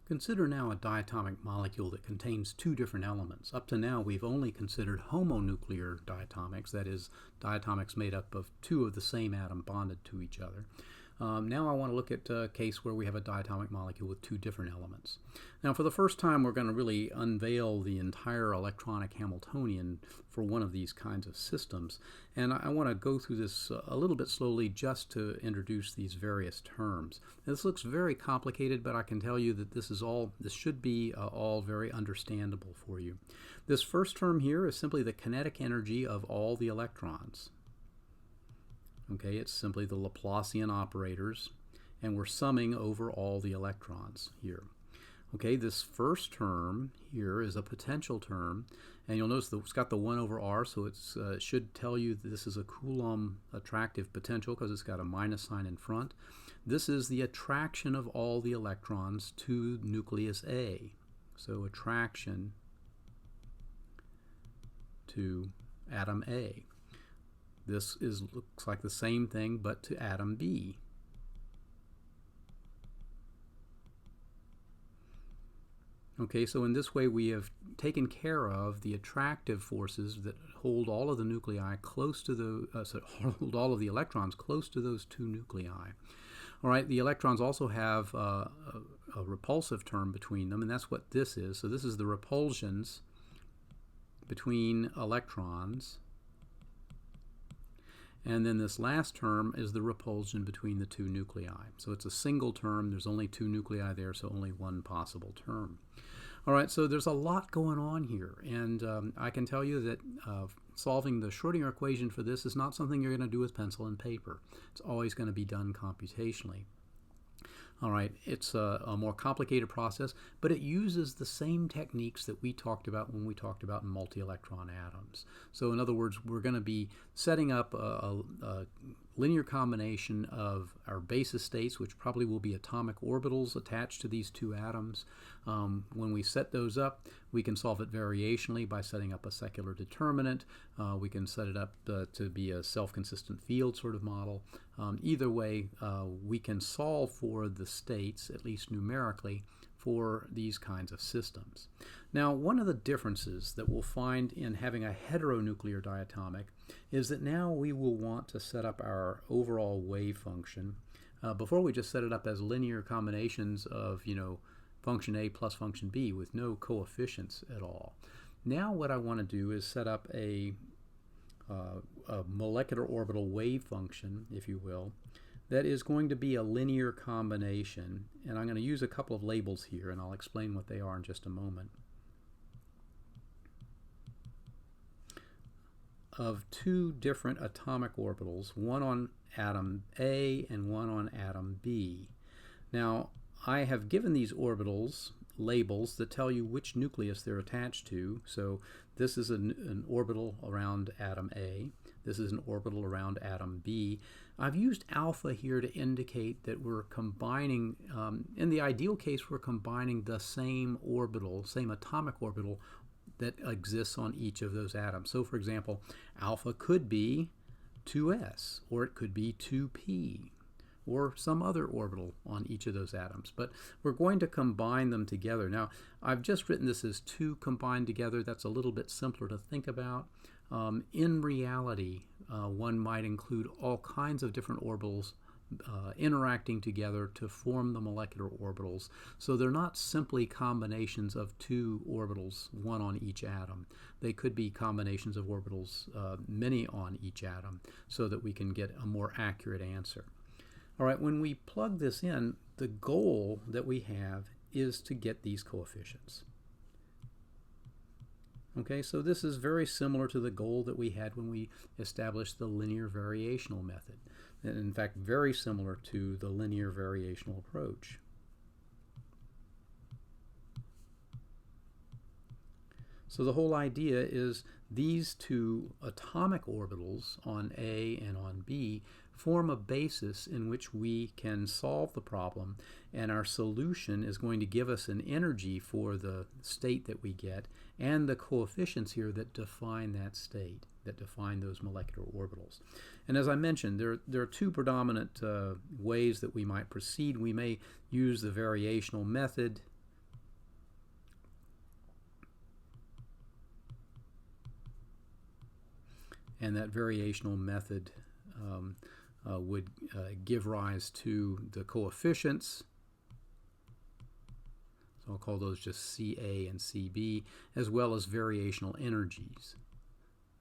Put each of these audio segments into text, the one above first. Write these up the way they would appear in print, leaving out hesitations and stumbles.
Consider now a diatomic molecule that contains two different elements. Up to now, we've only considered homonuclear diatomics, that is, diatomics made up of two of the same atom bonded to each other. Now I want to look at a case where we have a diatomic molecule with two different elements. Now for the first time we're going to really unveil the entire electronic Hamiltonian for one of these kinds of systems, and I want to go through this a little bit slowly just to introduce these various terms. This looks very complicated, but I can tell you that this should be all very understandable for you. This first term here is simply the kinetic energy of all the electrons. Okay, it's simply the Laplacian operators, and we're summing over all the electrons here. Okay, this first term here is a potential term, and you'll notice that it's got the 1 over r, so it should tell you that this is a Coulomb attractive potential because it's got a minus sign in front. This is the attraction of all the electrons to nucleus A. So attraction to atom A. This looks like the same thing, but to atom B. Okay, so in this way we have taken care of the attractive forces that hold all of the nuclei close to the hold all of the electrons close to those two nuclei. All right, the electrons also have a repulsive term between them, and that's what this is. So this is the repulsions between electrons. And then this last term is the repulsion between the two nuclei. So it's a single term. There's only two nuclei there, so only one possible term. All right, so there's a lot going on here. And I can tell you that solving the Schrodinger equation for this is not something you're going to do with pencil and paper. It's always going to be done computationally. All right, it's a more complicated process, but it uses the same techniques that we talked about when we talked about multi-electron atoms. So in other words, we're going to be setting up a linear combination of our basis states, which probably will be atomic orbitals attached to these two atoms. When we set those up, we can solve it variationally by setting up a secular determinant. We can set it up to be a self-consistent field sort of model. Either way, we can solve for the states, at least numerically, for these kinds of systems. Now, one of the differences that we'll find in having a heteronuclear diatomic is that now we will want to set up our overall wave function. Before we just set it up as linear combinations of, function A plus function B with no coefficients at all. Now what I want to do is set up a molecular orbital wave function, if you will, that is going to be a linear combination, and I'm going to use a couple of labels here, and I'll explain what they are in just a moment, of two different atomic orbitals, one on atom A and one on atom B. Now, I have given these orbitals labels that tell you which nucleus they're attached to. So this is an orbital around atom A. This is an orbital around atom B. I've used alpha here to indicate that we're combining, in the ideal case, we're combining the same orbital, same atomic orbital that exists on each of those atoms. So for example, alpha could be 2s, or it could be 2p, or some other orbital on each of those atoms. But we're going to combine them together. Now, I've just written this as 2 combined together. That's a little bit simpler to think about. In reality, one might include all kinds of different orbitals interacting together to form the molecular orbitals. So they're not simply combinations of 2 orbitals, one on each atom. They could be combinations of orbitals, many on each atom, so that we can get a more accurate answer. All right, when we plug this in, the goal that we have is to get these coefficients. Okay, so this is very similar to the goal that we had when we established the linear variational method. And in fact, very similar to the linear variational approach. So the whole idea is these two atomic orbitals on A and on B form a basis in which we can solve the problem, and our solution is going to give us an energy for the state that we get and the coefficients here that define that state, that define those molecular orbitals. And as I mentioned, there are two predominant ways that we might proceed. We may use the variational method and that variational method would give rise to the coefficients. So I'll call those just CA and CB, as well as variational energies.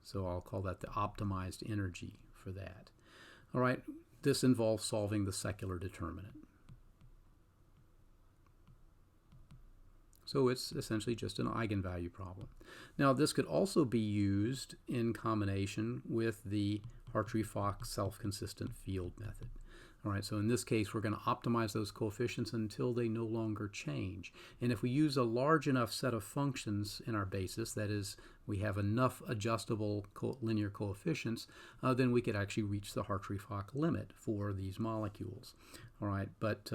So I'll call that the optimized energy for that. All right, this involves solving the secular determinant. So it's essentially just an eigenvalue problem. Now, this could also be used in combination with the Hartree-Fock self-consistent field method. All right, so in this case, we're going to optimize those coefficients until they no longer change. And if we use a large enough set of functions in our basis, that is, we have enough adjustable linear coefficients, then we could actually reach the Hartree-Fock limit for these molecules. All right, but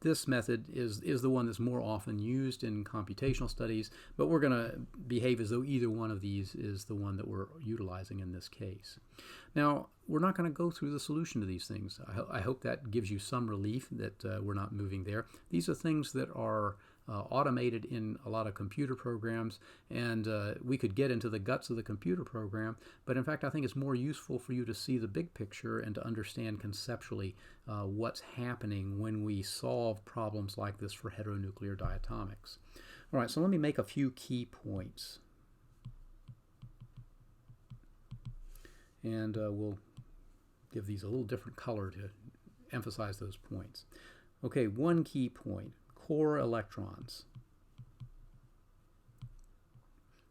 this method is the one that's more often used in computational studies, but we're going to behave as though either one of these is the one that we're utilizing in this case. Now, we're not going to go through the solution to these things. I hope that gives you some relief that we're not moving there. These are things that are automated in a lot of computer programs, and we could get into the guts of the computer program, but in fact I think it's more useful for you to see the big picture and to understand conceptually what's happening when we solve problems like this for heteronuclear diatomics. All right, so let me make a few key points. And we'll give these a little different color to emphasize those points. Okay, one key point. Core electrons.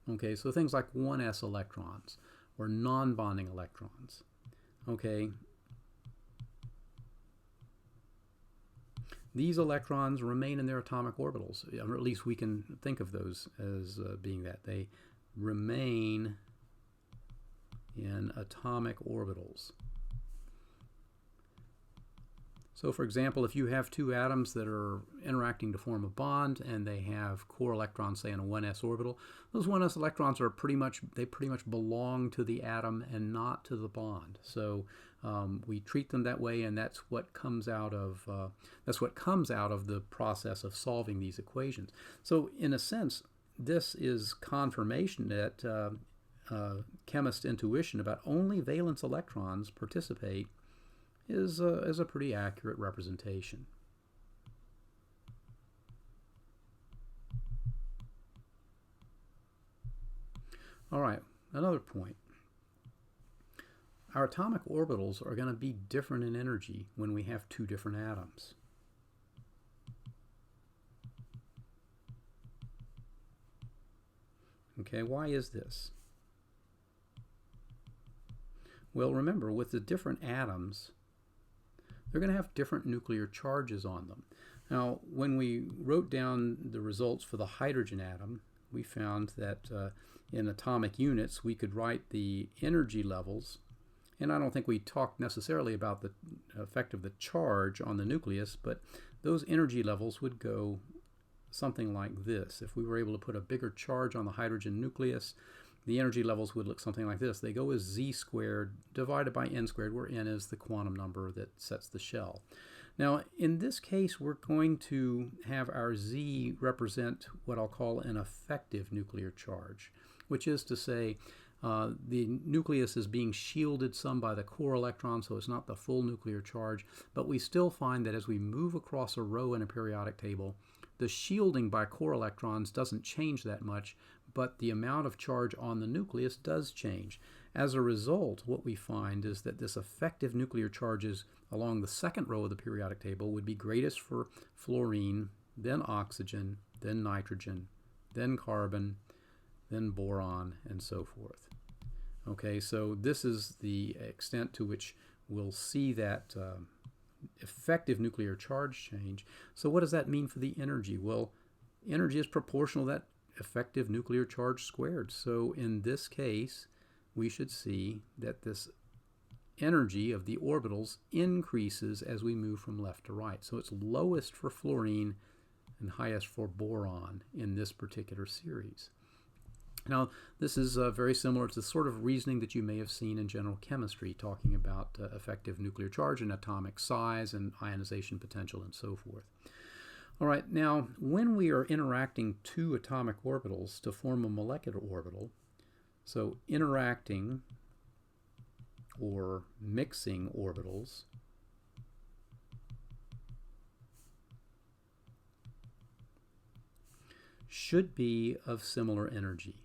Okay, so things like 1s electrons or non-bonding electrons. Okay, these electrons remain in their atomic orbitals, or at least we can think of those as being that. They remain in atomic orbitals. So for example, if you have two atoms that are interacting to form a bond and they have core electrons, say in a 1s orbital, those 1s electrons are pretty much belong to the atom and not to the bond. So we treat them that way, and that's what comes out of the process of solving these equations. So in a sense, this is confirmation that chemist intuition about only valence electrons participate is a pretty accurate representation. All right, another point. Our atomic orbitals are going to be different in energy when we have two different atoms. Okay, why is this? Well, remember, with the different atoms, they're going to have different nuclear charges on them. Now, when we wrote down the results for the hydrogen atom, we found that in atomic units, we could write the energy levels, and I don't think we talked necessarily about the effect of the charge on the nucleus, but those energy levels would go something like this. If we were able to put a bigger charge on the hydrogen nucleus, the energy levels would look something like this. They go as z squared divided by n squared, where n is the quantum number that sets the shell. Now, in this case, we're going to have our z represent what I'll call an effective nuclear charge, which is to say the nucleus is being shielded some by the core electron, so it's not the full nuclear charge, but we still find that as we move across a row in a periodic table, the shielding by core electrons doesn't change that much, but the amount of charge on the nucleus does change. As a result, what we find is that this effective nuclear charges along the second row of the periodic table would be greatest for fluorine, then oxygen, then nitrogen, then carbon, then boron, and so forth. Okay, so this is the extent to which we'll see that effective nuclear charge change. So what does that mean for the energy? Well, energy is proportional to that effective nuclear charge squared. So in this case, we should see that this energy of the orbitals increases as we move from left to right. So it's lowest for fluorine and highest for boron in this particular series. Now, this is very similar to the sort of reasoning that you may have seen in general chemistry, talking about effective nuclear charge and atomic size and ionization potential and so forth. All right, now, when we are interacting two atomic orbitals to form a molecular orbital, so interacting or mixing orbitals should be of similar energy.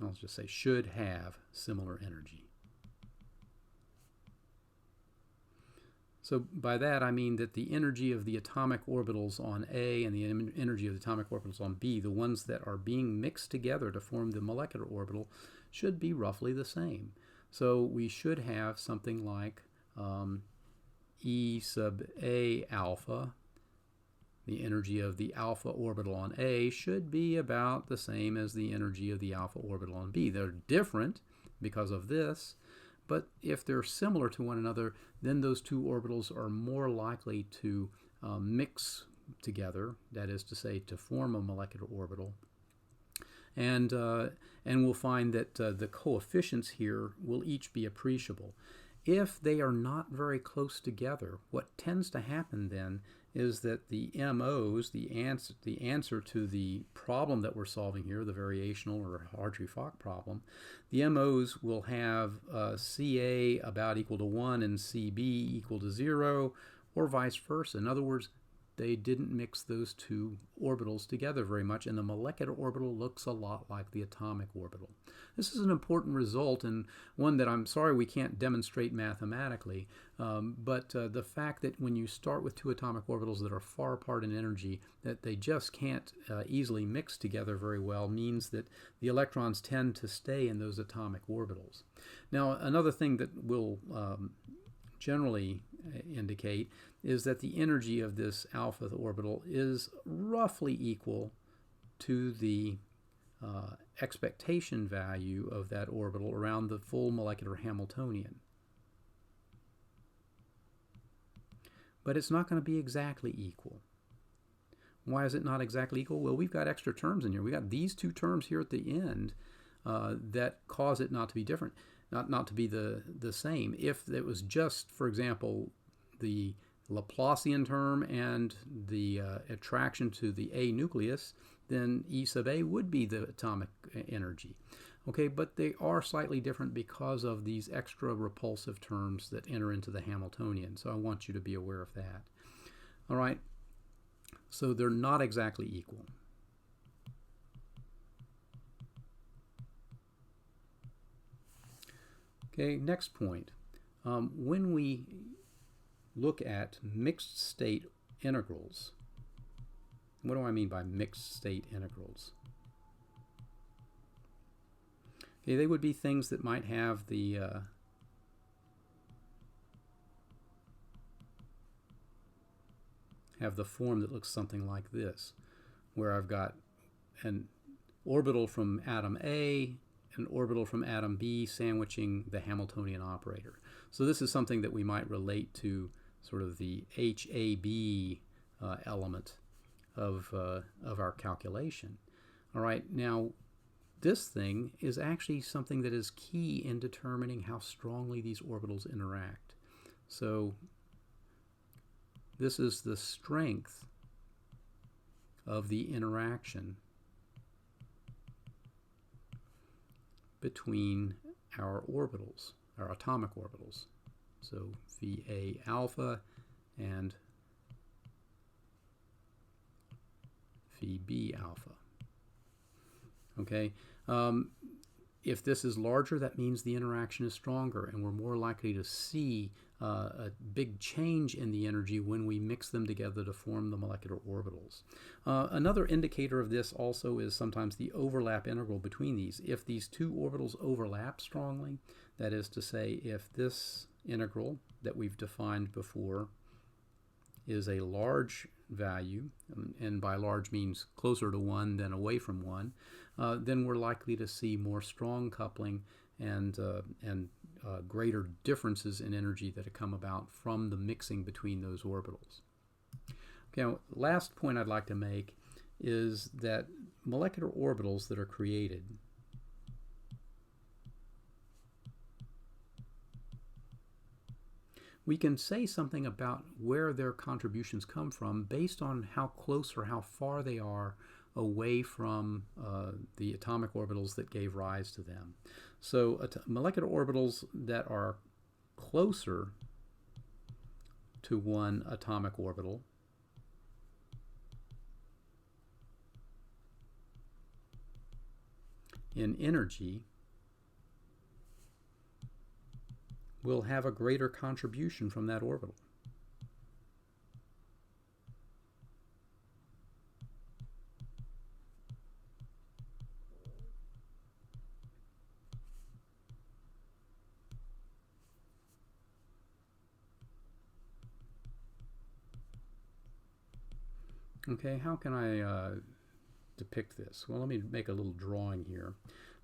I'll just say should have similar energy. So by that I mean that the energy of the atomic orbitals on A and the energy of the atomic orbitals on B, the ones that are being mixed together to form the molecular orbital, should be roughly the same. So we should have something like E sub A alpha. The energy of the alpha orbital on A should be about the same as the energy of the alpha orbital on B. They're different because of this, but if they're similar to one another, then those two orbitals are more likely to mix together, that is to say, to form a molecular orbital. And we'll find that the coefficients here will each be appreciable. If they are not very close together, what tends to happen then is that the MOs, the answer to the problem that we're solving here, the variational or Hartree-Fock problem, the MOs will have CA about equal to 1 and CB equal to 0, or vice versa. In other words, they didn't mix those two orbitals together very much, and the molecular orbital looks a lot like the atomic orbital. This is an important result, and one that I'm sorry we can't demonstrate mathematically, but the fact that when you start with two atomic orbitals that are far apart in energy, that they just can't easily mix together very well, means that the electrons tend to stay in those atomic orbitals. Now, another thing that will generally indicate is that the energy of this alpha orbital is roughly equal to the expectation value of that orbital around the full molecular Hamiltonian. But it's not going to be exactly equal. Why is it not exactly equal? Well, we've got extra terms in here. We've got these two terms here at the end that cause it not to be different, not to be the same. If it was just, for example, the Laplacian term and the attraction to the A nucleus, then E sub A would be the atomic energy. Okay, but they are slightly different because of these extra repulsive terms that enter into the Hamiltonian. So I want you to be aware of that. All right, so they're not exactly equal. Okay, next point. When we look at mixed state integrals, what do I mean by mixed state integrals? Okay, they would be things that might have the form that looks something like this, where I've got an orbital from atom A, an orbital from atom B sandwiching the Hamiltonian operator. So this is something that we might relate to sort of the HAB element of our calculation. All right, now this thing is actually something that is key in determining how strongly these orbitals interact. So this is the strength of the interaction between our orbitals, our atomic orbitals. So VA alpha and VB alpha. Okay, if this is larger, that means the interaction is stronger, and we're more likely to see a big change in the energy when we mix them together to form the molecular orbitals. Another indicator of this also is sometimes the overlap integral between these. If these two orbitals overlap strongly, that is to say, if this integral that we've defined before is a large value, and by large means closer to 1 than away from 1, then we're likely to see more strong coupling and greater differences in energy that have come about from the mixing between those orbitals. Okay, now, last point I'd like to make is that molecular orbitals that are created we can say something about where their contributions come from based on how close or how far they are away from the atomic orbitals that gave rise to them. So molecular orbitals that are closer to one atomic orbital in energy will have a greater contribution from that orbital. Okay, how can I depict this? Well, let me make a little drawing here.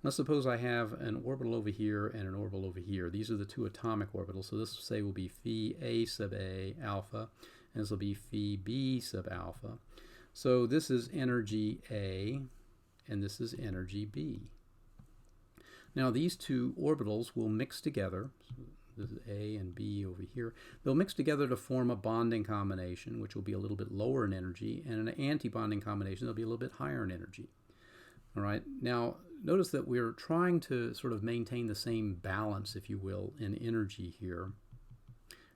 Let's suppose I have an orbital over here and an orbital over here. These are the two atomic orbitals. So this, say, will be phi a sub a alpha, and this will be phi b sub alpha. So this is energy A, and this is energy B. Now these two orbitals will mix together. This is A and B over here. They'll mix together to form a bonding combination, which will be a little bit lower in energy, and an anti-bonding combination that'll be a little bit higher in energy. All right. Now, notice that we're trying to sort of maintain the same balance, if you will, in energy here,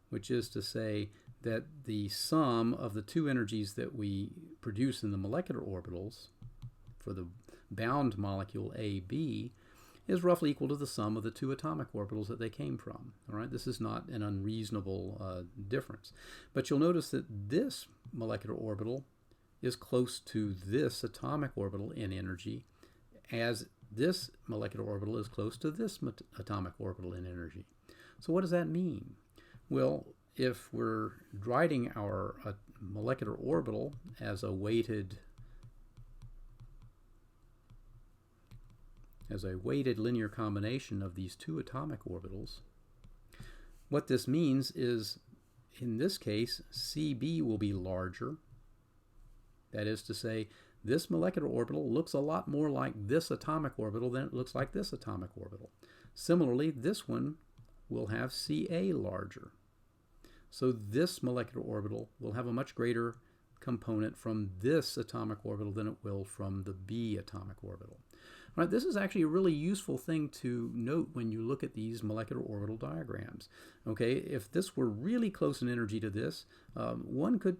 which is to say that the sum of the two energies that we produce in the molecular orbitals for the bound molecule AB is roughly equal to the sum of the two atomic orbitals that they came from. All right, this is not an unreasonable difference. But you'll notice that this molecular orbital is close to this atomic orbital in energy, as this molecular orbital is close to this atomic orbital in energy. So what does that mean? Well, if we're writing our molecular orbital as a weighted linear combination of these two atomic orbitals, what this means is, in this case, CB will be larger. That is to say, this molecular orbital looks a lot more like this atomic orbital than it looks like this atomic orbital. Similarly, this one will have CA larger. So this molecular orbital will have a much greater component from this atomic orbital than it will from the B atomic orbital. All right, this is actually a really useful thing to note when you look at these molecular orbital diagrams. Okay, if this were really close in energy to this, one could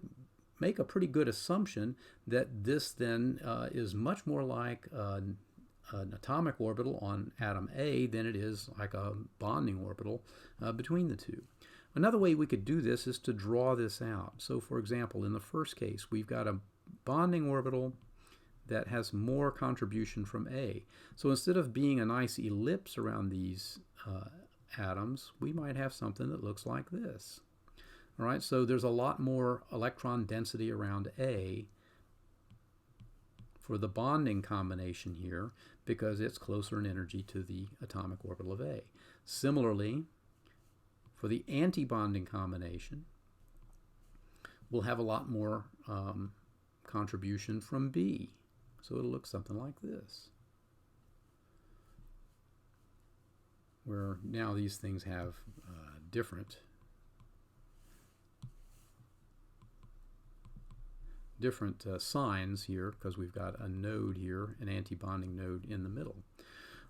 make a pretty good assumption that this then is much more like an atomic orbital on atom A than it is like a bonding orbital between the two. Another way we could do this is to draw this out. So for example, in the first case, we've got a bonding orbital that has more contribution from A. So instead of being a nice ellipse around these atoms, we might have something that looks like this. All right, so there's a lot more electron density around A for the bonding combination here because it's closer in energy to the atomic orbital of A. Similarly, for the anti-bonding combination, we'll have a lot more contribution from B. So it'll look something like this, where now these things have different signs here because we've got a node here, an anti-bonding node in the middle.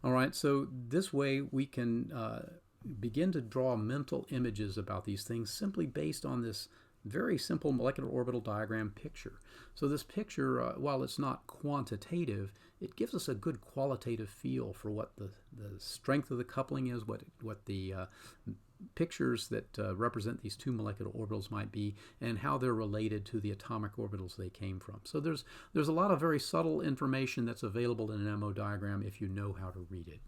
All right, so this way we can begin to draw mental images about these things simply based on this very simple molecular orbital diagram picture. So this picture, while it's not quantitative, it gives us a good qualitative feel for what the strength of the coupling is, what the pictures that represent these two molecular orbitals might be, and how they're related to the atomic orbitals they came from. So there's a lot of very subtle information that's available in an MO diagram if you know how to read it.